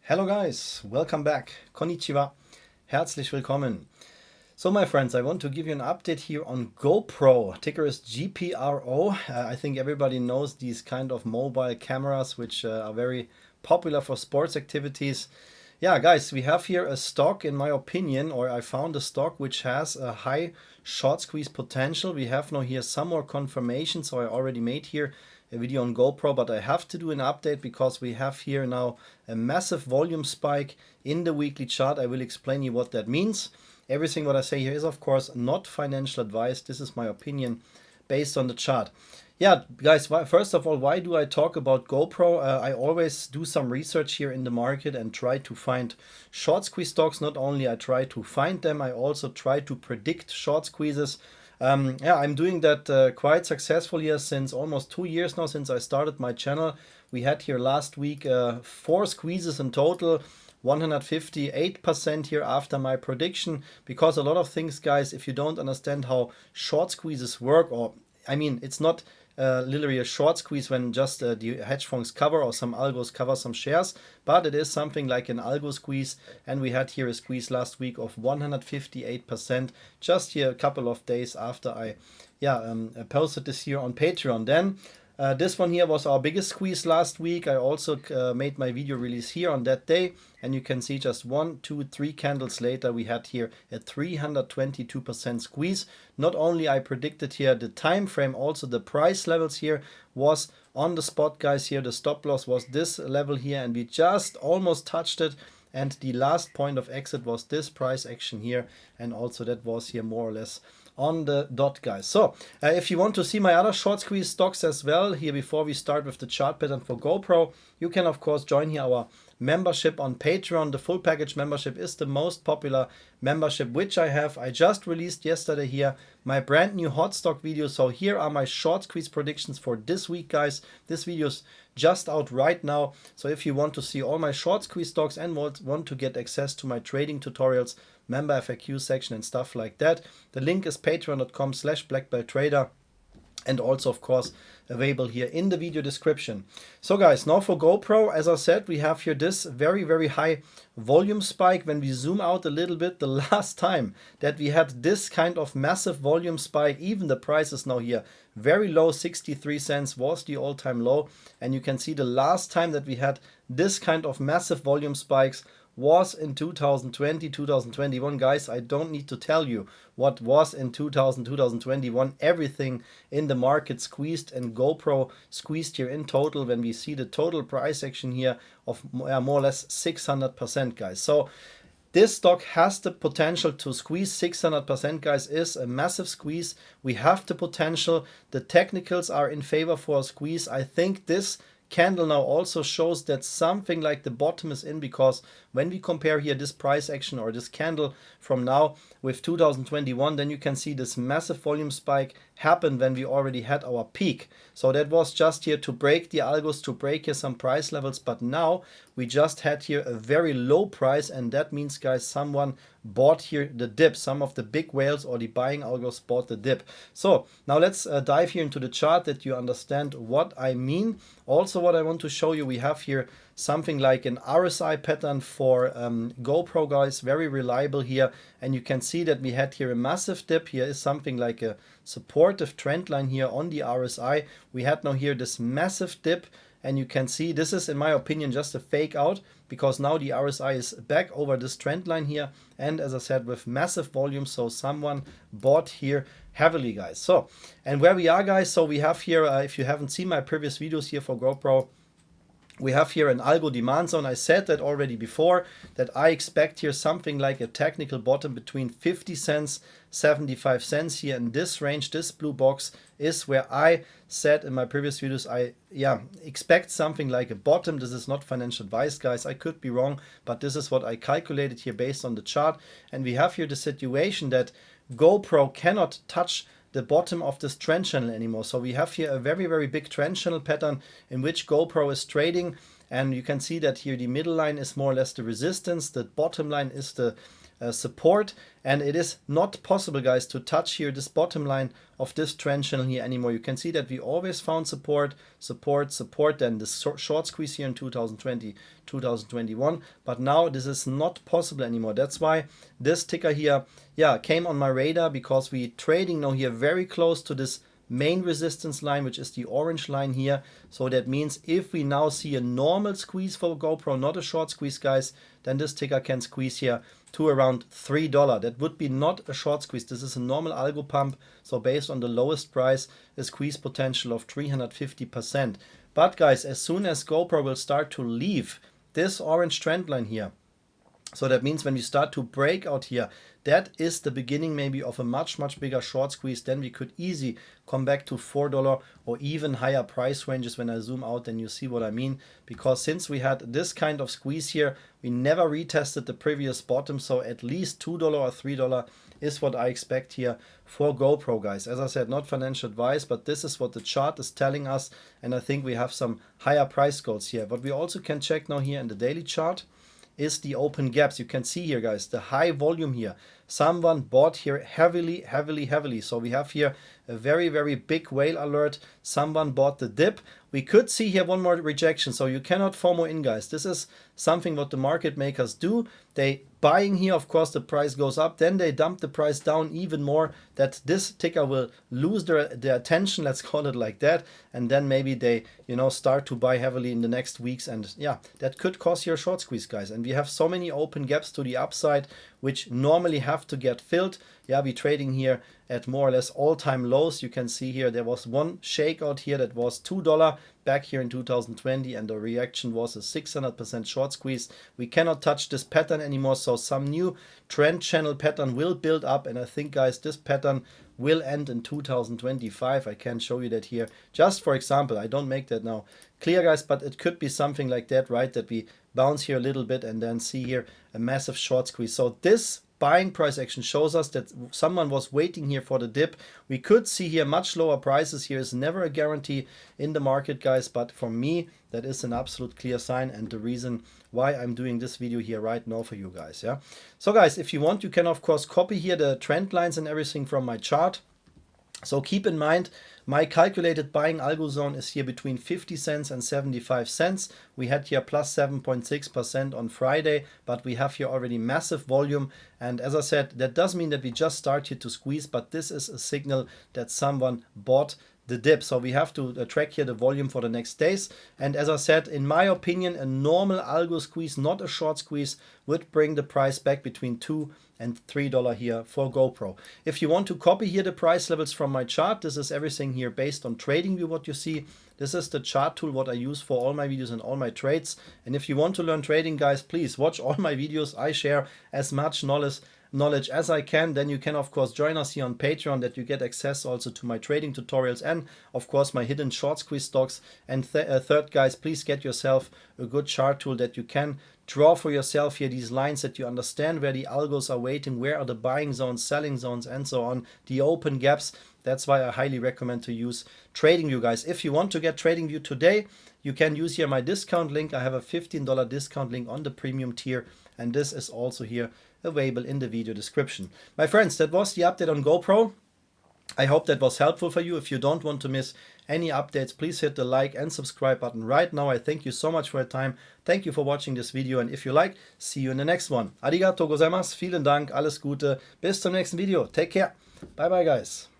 Hello guys, welcome back. Konnichiwa. Herzlich willkommen. So my friends, I want to give you an update here on GoPro. Ticker is GPRO. I think everybody knows these kind of mobile cameras which are very popular for sports activities. Yeah guys, we have here a stock, in my opinion, or I found a stock which has a high short squeeze potential. We have now here some more confirmation, so I already made here a video on GoPro, but I have to do an update because we have here now a massive volume spike in the weekly chart. I will explain you what that means. Everything what I say here is of course not financial advice. This is my opinion based on the chart. Yeah guys, first of all, why do I talk about GoPro? I always do some research here in the market and try to find short squeeze stocks. Not only I try to find them, I also try to predict short squeezes. Yeah, I'm doing that quite successfully here since almost 2 years now, since I started my channel. We had here last week 4 squeezes in total, 158% here after my prediction. Because a lot of things, guys, if you don't understand how short squeezes work, or I mean, it's not literally a short squeeze when just the hedge funds cover or some algos cover some shares, but it is something like an algo squeeze, and we had here a squeeze last week of 158% just here a couple of days after I posted this here on Patreon. Then this one here was our biggest squeeze last week. I also made my video release here on that day, and you can see just 1, 2, 3 candles later we had here a 322% squeeze. Not only I predicted here the time frame, also the price levels here was on the spot, guys. Here the stop loss was this level here, and we just almost touched it. And the last point of exit was this price action here, and also that was here more or less on the dot, guys. So if you want to see my other short squeeze stocks as well here before we start with the chart pattern for GoPro, you can of course join here our membership on Patreon. The full package membership is the most popular membership which I have. I just released yesterday here my brand new hot stock video. So here are my short squeeze predictions for this week, guys. This video is just out right now. So if you want to see all my short squeeze stocks and want to get access to my trading tutorials, member FAQ section and stuff like that, the link is patreon.com/blackbelttrader, and also of course available here in the video description. So guys, now for GoPro, as I said, we have here this very high volume spike. When we zoom out a little bit, the last time that we had this kind of massive volume spike, even the price is now here very low, 63 cents was the all-time low, and you can see the last time that we had this kind of massive volume spikes was in 2020, 2021. Guys, I don't need to tell you what was in 2021. Everything in the market squeezed, and GoPro squeezed here in total when we see the total price action here of more or less 600%, guys. So this stock has the potential to squeeze 600%, guys. Is a massive squeeze. We have the potential. The technicals are in favor for a squeeze. I think this candle now also shows that something like the bottom is in, because when we compare here this price action or this candle from now with 2021, then you can see this massive volume spike happened when we already had our peak. So that was just here to break the algos, to break here some price levels, but now we just had here a very low price, and that means, guys, someone bought here the dip. Some of the big whales or the buying algos bought the dip. So now let's dive here into the chart that you understand what I mean. Also what I want to show you, we have here something like an RSI pattern for GoPro, guys, very reliable here, and you can see that we had here a massive dip. Here is something like a supportive trend line here on the RSI. We had now here this massive dip, and you can see this is, in my opinion, just a fake out, because now the RSI is back over this trend line here, and as I said, with massive volume, so someone bought here heavily, guys. So, and where we are, guys, so we have here, if you haven't seen my previous videos here for GoPro, we have here an algo demand zone. I said that already before, that I expect here something like a technical bottom between 50 cents, 75 cents here in this range. This blue box is where I said in my previous videos, I expect something like a bottom. This is not financial advice, guys. I could be wrong, but this is what I calculated here based on the chart. And we have here the situation that GoPro cannot touch the bottom of this trend channel anymore. So we have here a very big trend channel pattern in which GoPro is trading, and you can see that here the middle line is more or less the resistance, the bottom line is the support, and it is not possible, guys, to touch here this bottom line of this trend channel here anymore. You can see that we always found support, then the short squeeze here in 2020, 2021, but now this is not possible anymore. That's why this ticker here, yeah, came on my radar, because we trading now here very close to this main resistance line, which is the orange line here. So that means if we now see a normal squeeze for GoPro, not a short squeeze, guys, then this ticker can squeeze here to around $3. That would be not a short squeeze. This is a normal algo pump. So based on the lowest price, a squeeze potential of 350%. But guys, as soon as GoPro will start to leave this orange trend line here, so that means when we start to break out here, that is the beginning maybe of a much bigger short squeeze. Then we could easily come back to $4 or even higher price ranges. When I zoom out, then you see what I mean. Because since we had this kind of squeeze here, we never retested the previous bottom. So at least $2 or $3 is what I expect here for GoPro, guys. As I said, not financial advice, but this is what the chart is telling us. And I think we have some higher price goals here. What we also can check now here in the daily chart is the open gaps. You can see here, guys, the high volume here. Someone bought here heavily. So we have here a very big whale alert. Someone bought the dip. We could see here one more rejection. So you cannot FOMO in, guys. This is something what the market makers do. They buying here, of course, the price goes up. Then they dump the price down even more, that this ticker will lose their attention, let's call it like that. And then maybe they, you know, start to buy heavily in the next weeks. And yeah, that could cause you a short squeeze, guys. And we have so many open gaps to the upside, which normally have to get filled. Yeah, we're trading here at more or less all-time lows. You can see here there was one shakeout here that was $2 back here in 2020, and the reaction was a 600% short squeeze. We cannot touch this pattern anymore, so some new trend channel pattern will build up, and I think, guys, this pattern will end in 2025. I can show you that here. Just for example, I don't make that now clear, guys, but it could be something like that, right? That we bounce here a little bit and then see here a massive short squeeze. So this buying price action shows us that someone was waiting here for the dip. We could see here much lower prices. Here is never a guarantee in the market, guys, but for me that is an absolute clear sign, and the reason why I'm doing this video here right now for you guys. Yeah, so guys, if you want, you can of course copy here the trend lines and everything from my chart. So keep in mind, my calculated buying algo zone is here between 50 cents and 75 cents. We had here plus 7.6% on Friday, but we have here already massive volume. And as I said, that does mean that we just start here to squeeze, but this is a signal that someone bought the dip. So we have to track here the volume for the next days. And as I said, in my opinion, a normal algo squeeze, not a short squeeze, would bring the price back between $2 and $3 here for GoPro. If you want to copy here the price levels from my chart, this is everything here based on TradingView, what you see. This is the chart tool what I use for all my videos and all my trades. And if you want to learn trading, guys, please watch all my videos. I share as much knowledge as I can. Then you can of course join us here on Patreon, that you get access also to my trading tutorials and of course my hidden short squeeze stocks. And third, guys, please get yourself a good chart tool that you can draw for yourself here these lines, that you understand where the algos are waiting, where are the buying zones, selling zones, and so on, the open gaps. That's why I highly recommend to use TradingView, guys. If you want to get TradingView today, you can use here my discount link. I have a $15 discount link on the premium tier, and this is also here available in the video description. My friends, that was the update on GoPro. I hope that was helpful for you. If you don't want to miss any updates, please hit the like and subscribe button right now. I thank you so much for your time. Thank you for watching this video, and if you like, see you in the next one. Arigato gozaimasu, vielen Dank, alles Gute, bis zum nächsten Video. Take care. Bye bye, guys.